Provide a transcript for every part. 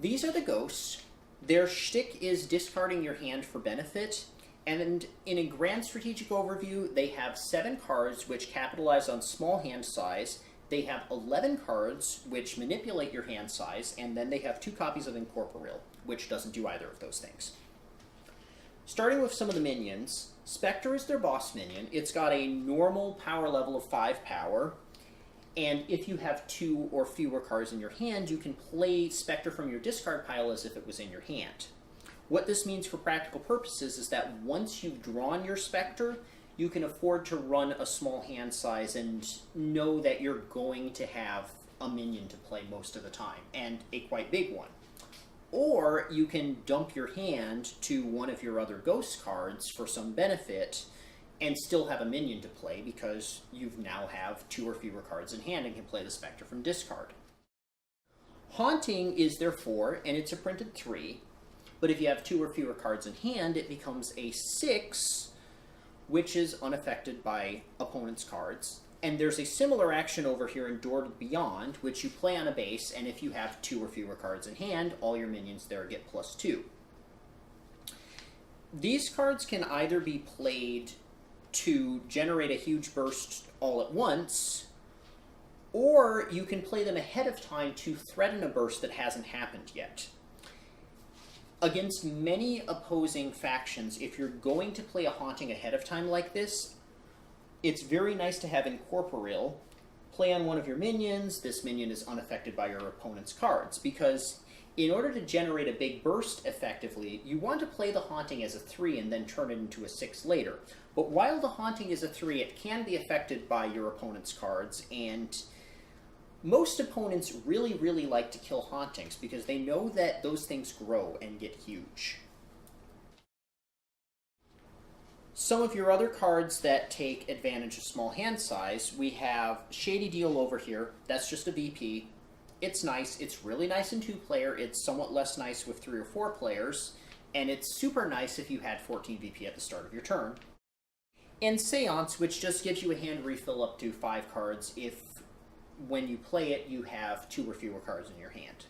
These are the ghosts. Their shtick is discarding your hand for benefit, and in a grand strategic overview, they have 7 cards which capitalize on small hand size. They have 11 cards which manipulate your hand size, and then they have 2 copies of Incorporeal, which doesn't do either of those things. Starting with some of the minions, Spectre is their boss minion. It's got a normal power level of 5 power, and if you have 2 or fewer cards in your hand, you can play Spectre from your discard pile as if it was in your hand. What this means for practical purposes is that once you've drawn your Spectre, you can afford to run a small hand size and know that you're going to have a minion to play most of the time, and a quite big one. Or you can dump your hand to one of your other ghost cards for some benefit and still have a minion to play because you now have 2 or fewer cards in hand and can play the Spectre from discard. Haunting is their 4, and it's a printed 3, but if you have 2 or fewer cards in hand, it becomes a 6, which is unaffected by opponent's cards. And there's a similar action over here in Door to Beyond, which you play on a base, and if you have 2 or fewer cards in hand, all your minions there get +2. These cards can either be played to generate a huge burst all at once, or you can play them ahead of time to threaten a burst that hasn't happened yet. Against many opposing factions, if you're going to play a Haunting ahead of time like this, it's very nice to have Incorporeal play on one of your minions. This minion is unaffected by your opponent's cards, because in order to generate a big burst effectively, you want to play the Haunting as a 3 and then turn it into a 6 later. But while the Haunting is a 3, it can be affected by your opponent's cards, and most opponents really, really like to kill Hauntings because they know that those things grow and get huge. Some of your other cards that take advantage of small hand size, we have Shady Deal over here. That's just a VP. It's nice. It's really nice in 2-player. It's somewhat less nice with 3 or 4 players. And it's super nice if you had 14 VP at the start of your turn. And Seance, which just gives you a hand refill up to 5 cards if, when you play it, you have 2 or fewer cards in your hand.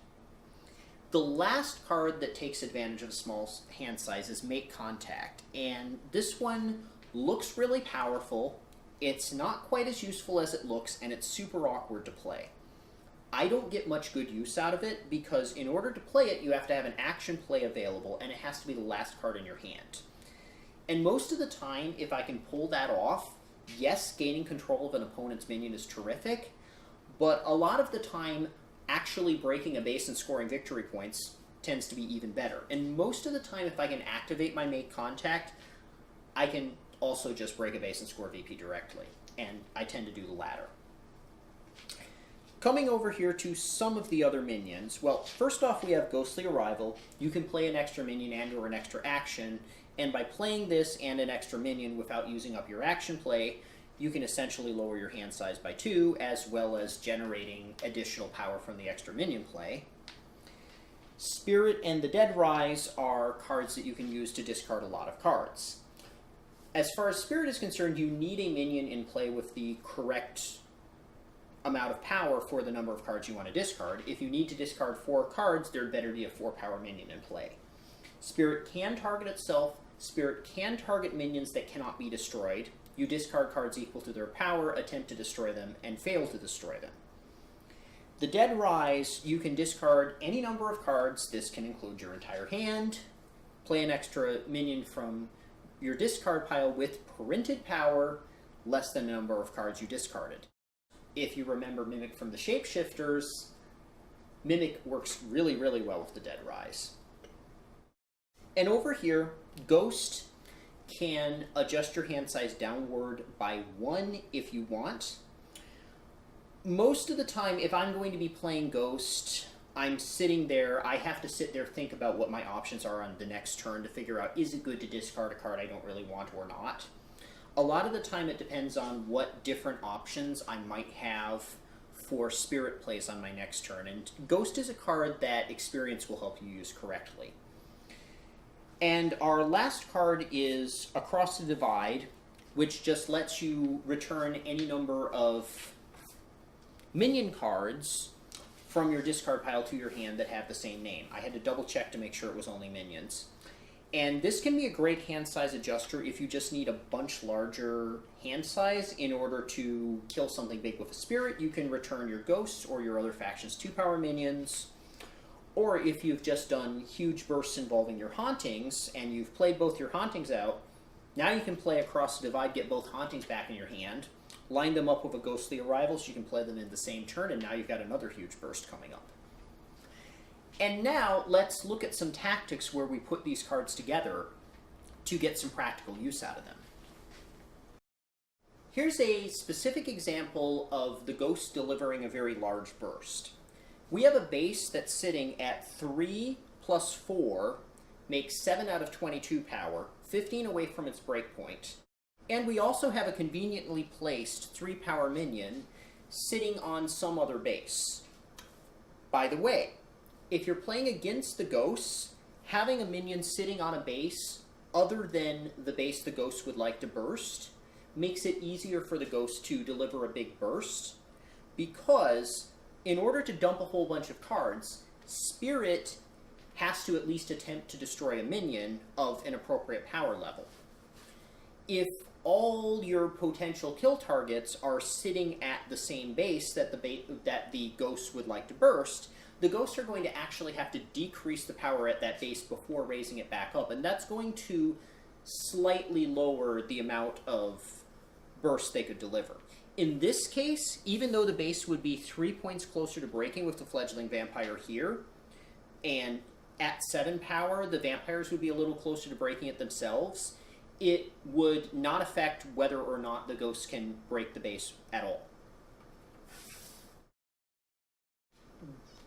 The last card that takes advantage of a small hand size is Make Contact, and this one looks really powerful. It's not quite as useful as it looks, and it's super awkward to play. I don't get much good use out of it because in order to play it, you have to have an action play available, and it has to be the last card in your hand. And most of the time, if I can pull that off, yes, gaining control of an opponent's minion is terrific, but a lot of the time, actually breaking a base and scoring victory points tends to be even better. And most of the time, if I can activate my Make Contact, I can also just break a base and score VP directly, and I tend to do the latter. Coming over here to some of the other minions, well, first off we have Ghostly Arrival. You can play an extra minion and or an extra action, and by playing this and an extra minion without using up your action play, you can essentially lower your hand size by 2, as well as generating additional power from the extra minion play. Spirit and the Dead Rise are cards that you can use to discard a lot of cards. As far as Spirit is concerned, you need a minion in play with the correct amount of power for the number of cards you want to discard. If you need to discard 4 cards, there'd better be a 4-power minion in play. Spirit can target itself. Spirit can target minions that cannot be destroyed. You discard cards equal to their power, attempt to destroy them, and fail to destroy them. The Dead Rise, you can discard any number of cards. This can include your entire hand, play an extra minion from your discard pile with printed power, less than the number of cards you discarded. If you remember Mimic from the Shapeshifters, Mimic works really, really well with the Dead Rise. And over here, Ghost can adjust your hand size downward by 1 if you want. Most of the time, if I'm going to be playing Ghost, I'm sitting there, I have to sit there, think about what my options are on the next turn to figure out, is it good to discard a card I don't really want or not? A lot of the time it depends on what different options I might have for Spirit plays on my next turn, and Ghost is a card that experience will help you use correctly. And our last card is Across the Divide, which just lets you return any number of minion cards from your discard pile to your hand that have the same name. I had to double check to make sure it was only minions. And this can be a great hand size adjuster if you just need a bunch larger hand size in order to kill something big with a spirit. You can return your ghosts or your other faction's 2-power minions. Or if you've just done huge bursts involving your hauntings and you've played both your hauntings out, now you can play across the divide, get both hauntings back in your hand, line them up with a ghostly arrival so you can play them in the same turn, and now you've got another huge burst coming up. And now let's look at some tactics where we put these cards together to get some practical use out of them. Here's a specific example of the ghost delivering a very large burst. We have a base that's sitting at 3 plus 4 makes 7 out of 22 power, 15 away from its breakpoint. And we also have a conveniently placed 3-power minion sitting on some other base. By the way, if you're playing against the ghosts, having a minion sitting on a base other than the base the ghost would like to burst makes it easier for the ghost to deliver a big burst, because in order to dump a whole bunch of cards, Spirit has to at least attempt to destroy a minion of an appropriate power level. If all your potential kill targets are sitting at the same base that the ghost would like to burst, the ghosts are going to actually have to decrease the power at that base before raising it back up, and that's going to slightly lower the amount of bursts they could deliver. In this case, even though the base would be 3 points closer to breaking with the fledgling vampire here, and at 7 power, the vampires would be a little closer to breaking it themselves, it would not affect whether or not the ghosts can break the base at all.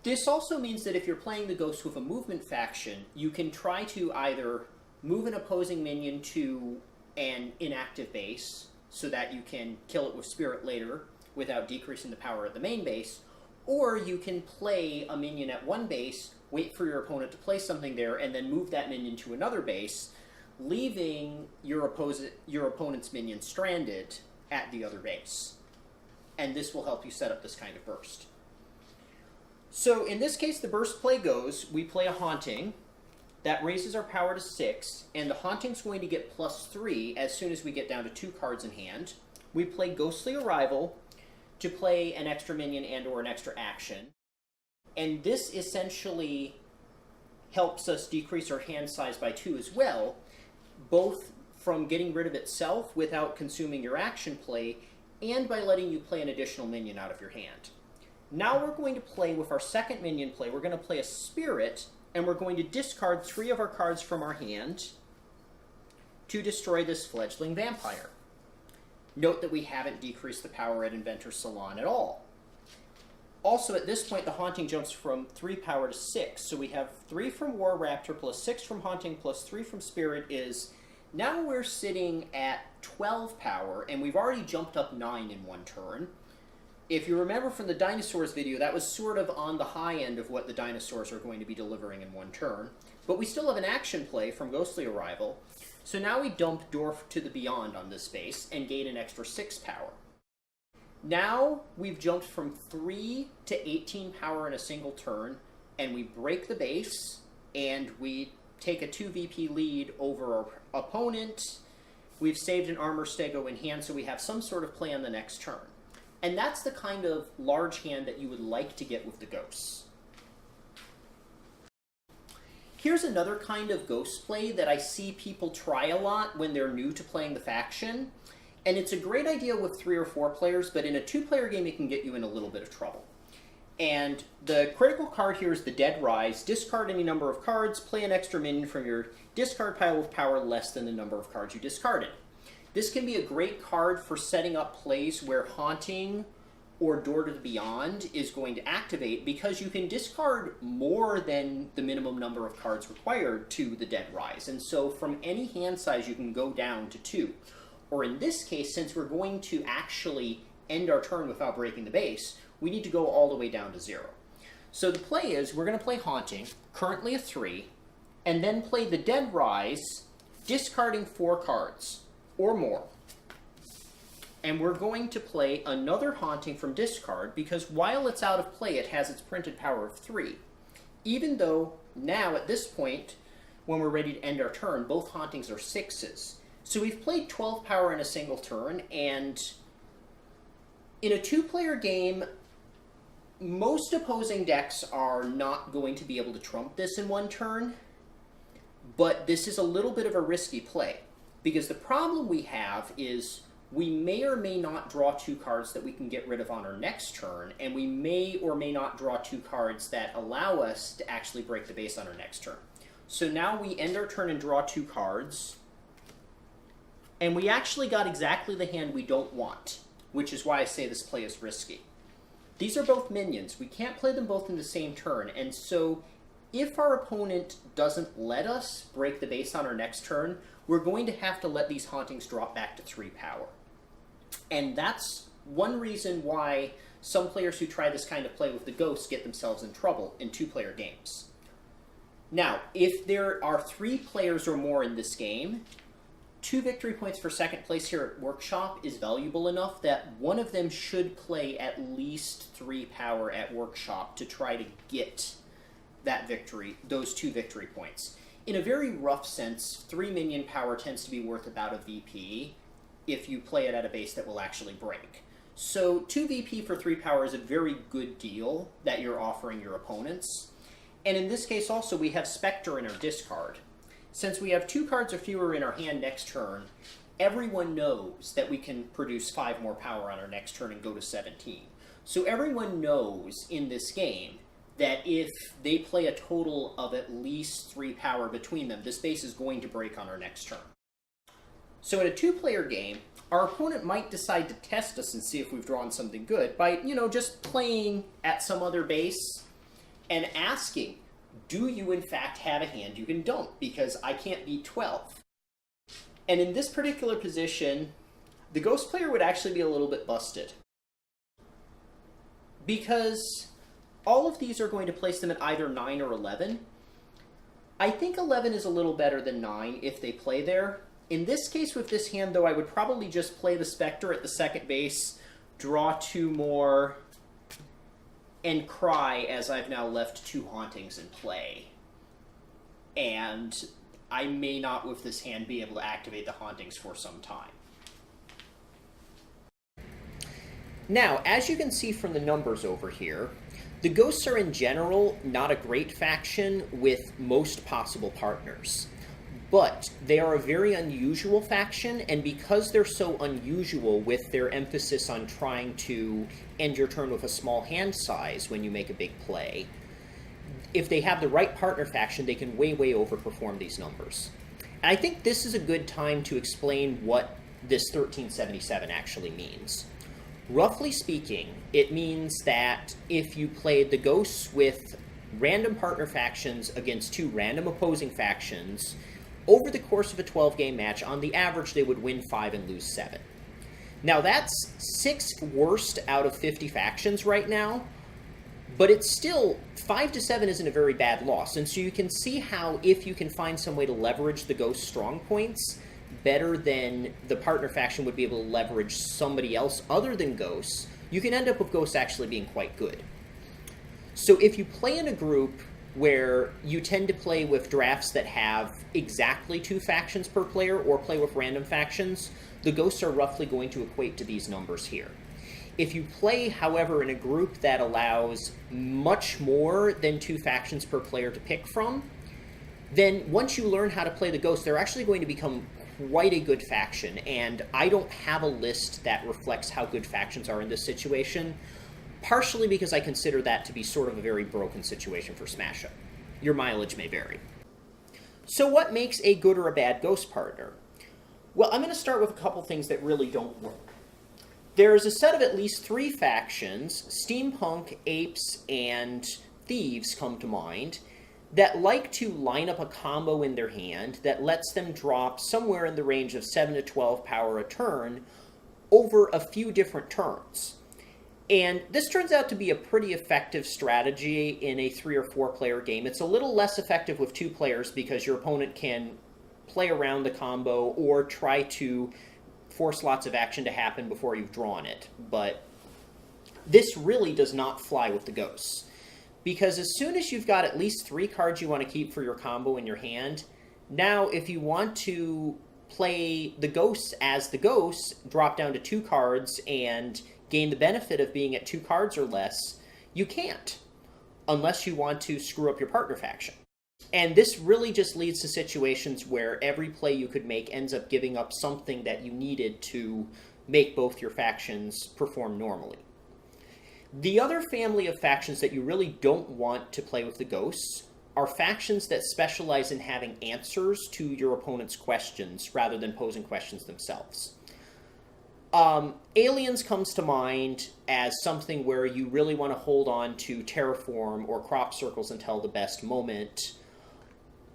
This also means that if you're playing the ghosts with a movement faction, you can try to either move an opposing minion to an inactive base so that you can kill it with Spirit later without decreasing the power at the main base, or you can play a minion at one base, wait for your opponent to play something there, and then move that minion to another base, leaving your opponent's minion stranded at the other base. And this will help you set up this kind of burst. So in this case, the burst play goes, we play a Haunting. That raises our power to 6, and the Haunting's going to get +3 as soon as we get down to 2 cards in hand. We play Ghostly Arrival to play an extra minion and or an extra action. And this essentially helps us decrease our hand size by 2 as well, both from getting rid of itself without consuming your action play, and by letting you play an additional minion out of your hand. Now we're going to play with our second minion play. We're going to play a Spirit, and we're going to discard 3 of our cards from our hand to destroy this fledgling vampire. Note that we haven't decreased the power at Inventor's Salon at all. Also, at this point, the Haunting jumps from 3 power to 6. So we have 3 from War Raptor plus 6 from Haunting plus 3 from Spirit is... Now we're sitting at 12 power, and we've already jumped up 9 in one turn. If you remember from the dinosaurs video, that was sort of on the high end of what the dinosaurs are going to be delivering in one turn. But we still have an action play from Ghostly Arrival. So now we dump Dwarf to the Beyond on this base and gain an extra 6 power. Now we've jumped from 3 to 18 power in a single turn, and we break the base, and we take a 2 VP lead over our opponent. We've saved an Armor Stego in hand, so we have some sort of play on the next turn. And that's the kind of large hand that you would like to get with the ghosts. Here's another kind of ghost play that I see people try a lot when they're new to playing the faction. And it's a great idea with 3 or 4 players, but in a 2-player game it can get you in a little bit of trouble. And the critical card here is the Dead Rise. Discard any number of cards, play an extra minion from your discard pile with power less than the number of cards you discarded. This can be a great card for setting up plays where Haunting or Door to the Beyond is going to activate, because you can discard more than the minimum number of cards required to the Dead Rise. And so from any hand size you can go down to 2. Or in this case, since we're going to actually end our turn without breaking the base, we need to go all the way down to 0. So the play is, we're going to play Haunting, currently a 3, and then play the Dead Rise, discarding 4 cards, or more. and we're going to play another Haunting from discard because while it's out of play, it has its printed power of 3. Even though now, at this point, when we're ready to end our turn, both Hauntings are 6s. So we've played 12 power in a single turn, and in a 2-player game, most opposing decks are not going to be able to trump this in one turn, but this is a little bit of a risky play, because the problem we have is we may or may not draw 2 cards that we can get rid of on our next turn, and we may or may not draw 2 cards that allow us to actually break the base on our next turn. So now we end our turn and draw 2 cards, and we actually got exactly the hand we don't want, which is why I say this play is risky. These are both minions. We can't play them both in the same turn, and so if our opponent doesn't let us break the base on our next turn, we're going to have to let these Hauntings drop back to 3 power. And that's one reason why some players who try this kind of play with the Ghosts get themselves in trouble in 2-player games. Now, if there are 3 players or more in this game, 2 victory points for second place here at Workshop is valuable enough that one of them should play at least 3 power at Workshop to try to get that victory, those 2 victory points. In a very rough sense, 3 minion power tends to be worth about a VP if you play it at a base that will actually break. So 2 VP for 3 power is a very good deal that you're offering your opponents. And in this case also, we have Spectre in our discard. Since we have 2 cards or fewer in our hand next turn, everyone knows that we can produce 5 more power on our next turn and go to 17. So everyone knows in this game that if they play a total of at least 3 power between them, this base is going to break on our next turn. So in a 2-player game, our opponent might decide to test us and see if we've drawn something good by, just playing at some other base and asking, do you in fact have a hand you can dump? Because I can't beat 12. And in this particular position, the Ghost player would actually be a little bit busted. Because all of these are going to place them at either 9 or 11. I think 11 is a little better than 9 if they play there. In this case, with this hand, though, I would probably just play the Spectre at the second base, draw 2 more, and cry as I've now left 2 Hauntings in play. And I may not, with this hand, be able to activate the Hauntings for some time. Now, as you can see from the numbers over here, the Ghosts are in general not a great faction with most possible partners. But they are a very unusual faction, and because they're so unusual with their emphasis on trying to end your turn with a small hand size when you make a big play, if they have the right partner faction, they can way, way overperform these numbers. And I think this is a good time to explain what this 1377 actually means. Roughly speaking, it means that if you played the Ghosts with random partner factions against 2 random opposing factions, over the course of a 12-game match, on the average, they would win 5 and lose 7. Now, that's 6th worst out of 50 factions right now, but it's still, 5 to 7 isn't a very bad loss. And so you can see how, if you can find some way to leverage the Ghost strong points better than the partner faction would be able to leverage somebody else other than Ghosts, you can end up with Ghosts actually being quite good. So if you play in a group where you tend to play with drafts that have exactly 2 factions per player or play with random factions, the Ghosts are roughly going to equate to these numbers here. If you play, however, in a group that allows much more than 2 factions per player to pick from, then once you learn how to play the Ghosts, they're actually going to become quite a good faction, and I don't have a list that reflects how good factions are in this situation, partially because I consider that to be sort of a very broken situation for Smash Up. Your mileage may vary. So what makes a good or a bad Ghost partner? Well, I'm going to start with a couple things that really don't work. There's a set of at least 3 factions, Steampunk, Apes, and Thieves come to mind, that like to line up a combo in their hand that lets them drop somewhere in the range of 7 to 12 power a turn over a few different turns. And this turns out to be a pretty effective strategy in a 3 or 4 player game. It's a little less effective with 2 players because your opponent can play around the combo or try to force lots of action to happen before you've drawn it, but this really does not fly with the ghosts. Because as soon as you've got at least 3 cards you want to keep for your combo in your hand, now if you want to play the ghosts as the ghosts, drop down to 2 cards and gain the benefit of being at 2 cards or less, you can't, unless you want to screw up your partner faction. And this really just leads to situations where every play you could make ends up giving up something that you needed to make both your factions perform normally. The other family of factions that you really don't want to play with the ghosts are factions that specialize in having answers to your opponent's questions rather than posing questions themselves. Aliens comes to mind as something where you really want to hold on to terraform or crop circles until the best moment.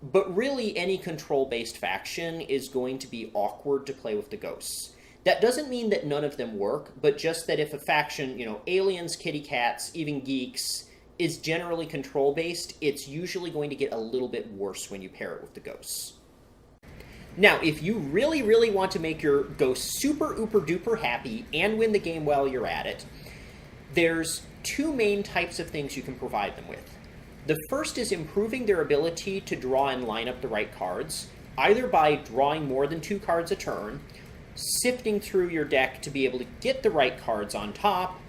But really, any control-based faction is going to be awkward to play with the ghosts. That doesn't mean that none of them work, but just that if a faction, aliens, kitty cats, even geeks, is generally control-based, it's usually going to get a little bit worse when you pair it with the ghosts. Now, if you really, really want to make your ghosts super, ooper, duper happy and win the game while you're at it, there's 2 main types of things you can provide them with. The first is improving their ability to draw and line up the right cards, either by drawing more than 2 cards a turn, sifting through your deck to be able to get the right cards on top,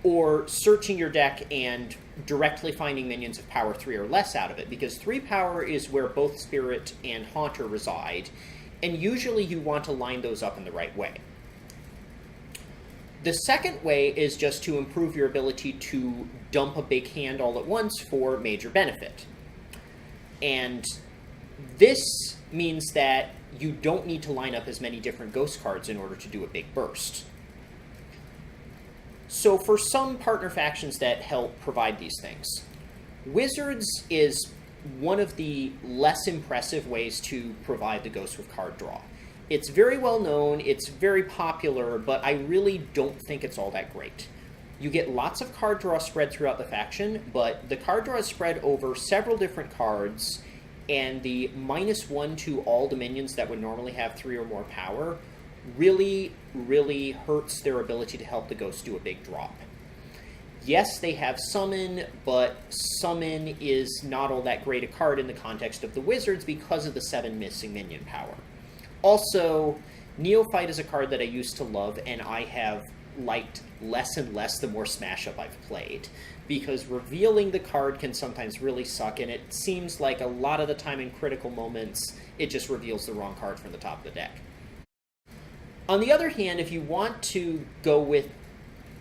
or searching your deck and directly finding minions of power 3 or less out of it, because 3 power is where both Spirit and Haunter reside, and usually you want to line those up in the right way. The second way is just to improve your ability to dump a big hand all at once for major benefit. And this means that you don't need to line up as many different ghost cards in order to do a big burst. So for some partner factions that help provide these things, Wizards is one of the less impressive ways to provide the ghosts with card draw. It's very well known, it's very popular, but I really don't think it's all that great. You get lots of card draw spread throughout the faction, but the card draw is spread over several different cards, and the -1 to all dominions that would normally have 3 or more power really, really hurts their ability to help the ghosts do a big drop. Yes, they have Summon, but Summon is not all that great a card in the context of the Wizards because of the 7 missing minion power. Also, Neophyte is a card that I used to love, and I have liked less and less the more Smash Up I've played, because revealing the card can sometimes really suck, and it seems like a lot of the time in critical moments, it just reveals the wrong card from the top of the deck. On the other hand, if you want to go with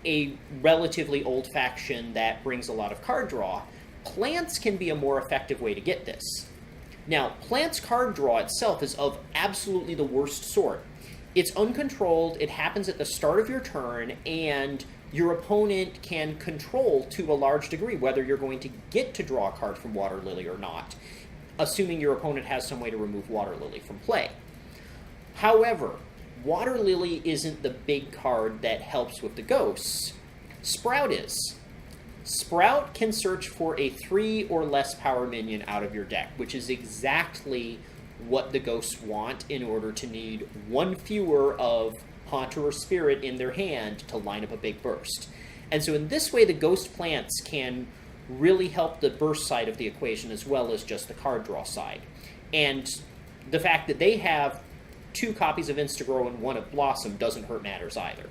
a relatively old faction that brings a lot of card draw, Plants can be a more effective way to get this. Now, Plants card draw itself is of absolutely the worst sort. It's uncontrolled, it happens at the start of your turn, and your opponent can control to a large degree whether you're going to get to draw a card from Water Lily or not, assuming your opponent has some way to remove Water Lily from play. However, Water Lily isn't the big card that helps with the ghosts. Sprout is. Sprout can search for a 3 or less power minion out of your deck, which is exactly what the ghosts want in order to need 1 fewer of Haunter or Spirit in their hand to line up a big burst. And so in this way, the ghost plants can really help the burst side of the equation as well as just the card draw side. And the fact that they have 2 copies of Instagrow and 1 of Blossom doesn't hurt matters either.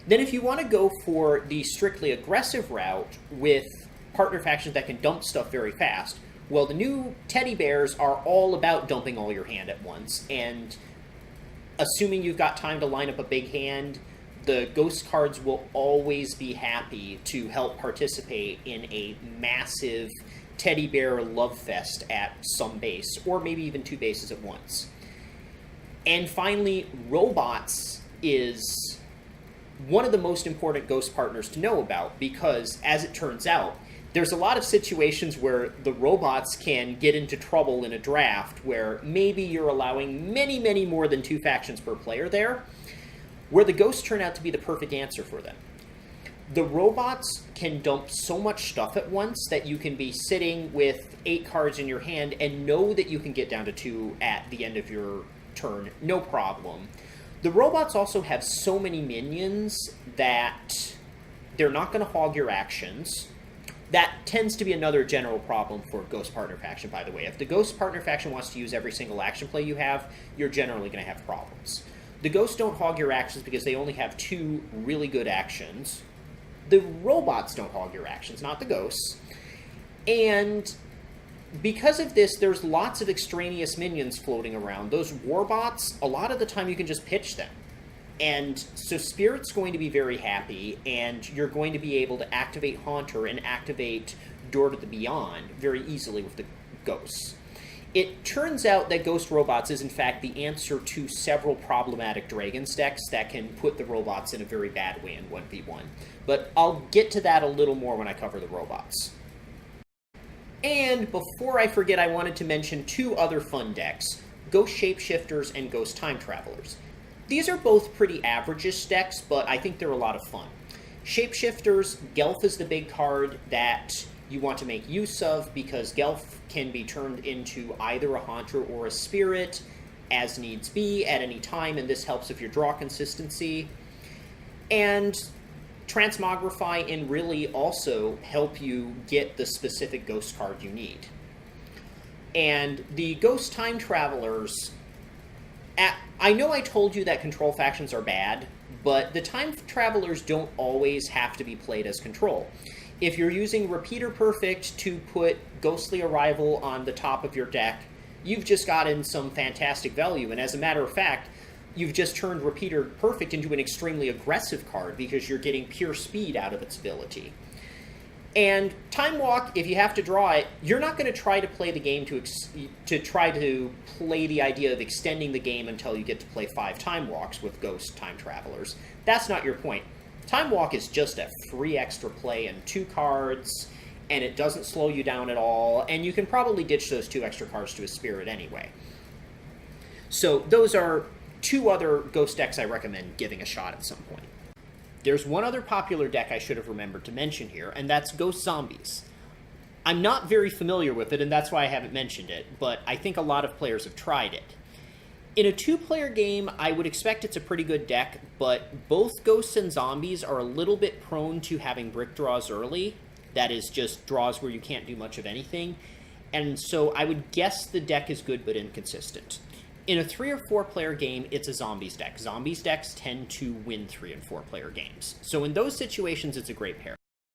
Then if you want to go for the strictly aggressive route with partner factions that can dump stuff very fast, well, the new teddy bears are all about dumping all your hand at once, and assuming you've got time to line up a big hand, the ghost cards will always be happy to help participate in a massive teddy bear love fest at some base, or maybe even 2 bases at once. And finally, Robots is one of the most important ghost partners to know about, because, as it turns out, there's a lot of situations where the Robots can get into trouble in a draft where maybe you're allowing many, many more than 2 factions per player there, where the ghosts turn out to be the perfect answer for them. The Robots can dump so much stuff at once that you can be sitting with 8 cards in your hand and know that you can get down to 2 at the end of your turn, no problem. The robots also have so many minions that they're not going to hog your actions. That tends to be another general problem for Ghost Partner Faction, by the way. If the Ghost Partner Faction wants to use every single action play you have, you're generally going to have problems. The Ghosts don't hog your actions because they only have 2 really good actions. The robots don't hog your actions, not the Ghosts. And because of this, there's lots of extraneous minions floating around. Those warbots, a lot of the time you can just pitch them. And so Spirit's going to be very happy, and you're going to be able to activate Haunter and activate Door to the Beyond very easily with the Ghosts. It turns out that Ghost Robots is in fact the answer to several problematic Dragons decks that can put the robots in a very bad way in 1v1. But I'll get to that a little more when I cover the robots. And before I forget, I wanted to mention 2 other fun decks, Ghost Shapeshifters and Ghost Time Travelers. These are both pretty average-ish decks, but I think they're a lot of fun. Shapeshifters, Gelf is the big card that you want to make use of because Gelf can be turned into either a Haunter or a Spirit as needs be at any time, and this helps with your draw consistency. And Transmogrify and really also help you get the specific ghost card you need. And the Ghost Time Travelers, I know I told you that control factions are bad, but the Time Travelers don't always have to be played as control. If you're using Repeater Perfect to put Ghostly Arrival on the top of your deck, you've just gotten some fantastic value, and as a matter of fact, you've just turned Repeater Perfect into an extremely aggressive card because you're getting pure speed out of its ability. And Time Walk, if you have to draw it, you're not going to try to play the game to try to play the idea of extending the game until you get to play 5 Time Walks with Ghost Time Travelers. That's not your point. Time Walk is just a free extra play and 2 cards, and it doesn't slow you down at all, and you can probably ditch those 2 extra cards to a Spirit anyway. So those are 2 other Ghost decks I recommend giving a shot at some point. There's one other popular deck I should have remembered to mention here, and that's Ghost Zombies. I'm not very familiar with it, and that's why I haven't mentioned it, but I think a lot of players have tried it. In a 2-player game, I would expect it's a pretty good deck, but both Ghosts and Zombies are a little bit prone to having brick draws early. That is just draws where you can't do much of anything, and so I would guess the deck is good but inconsistent. In a 3 or 4-player game, it's a Zombies deck. Zombies decks tend to win 3 and 4-player games. So in those situations, it's a great pair.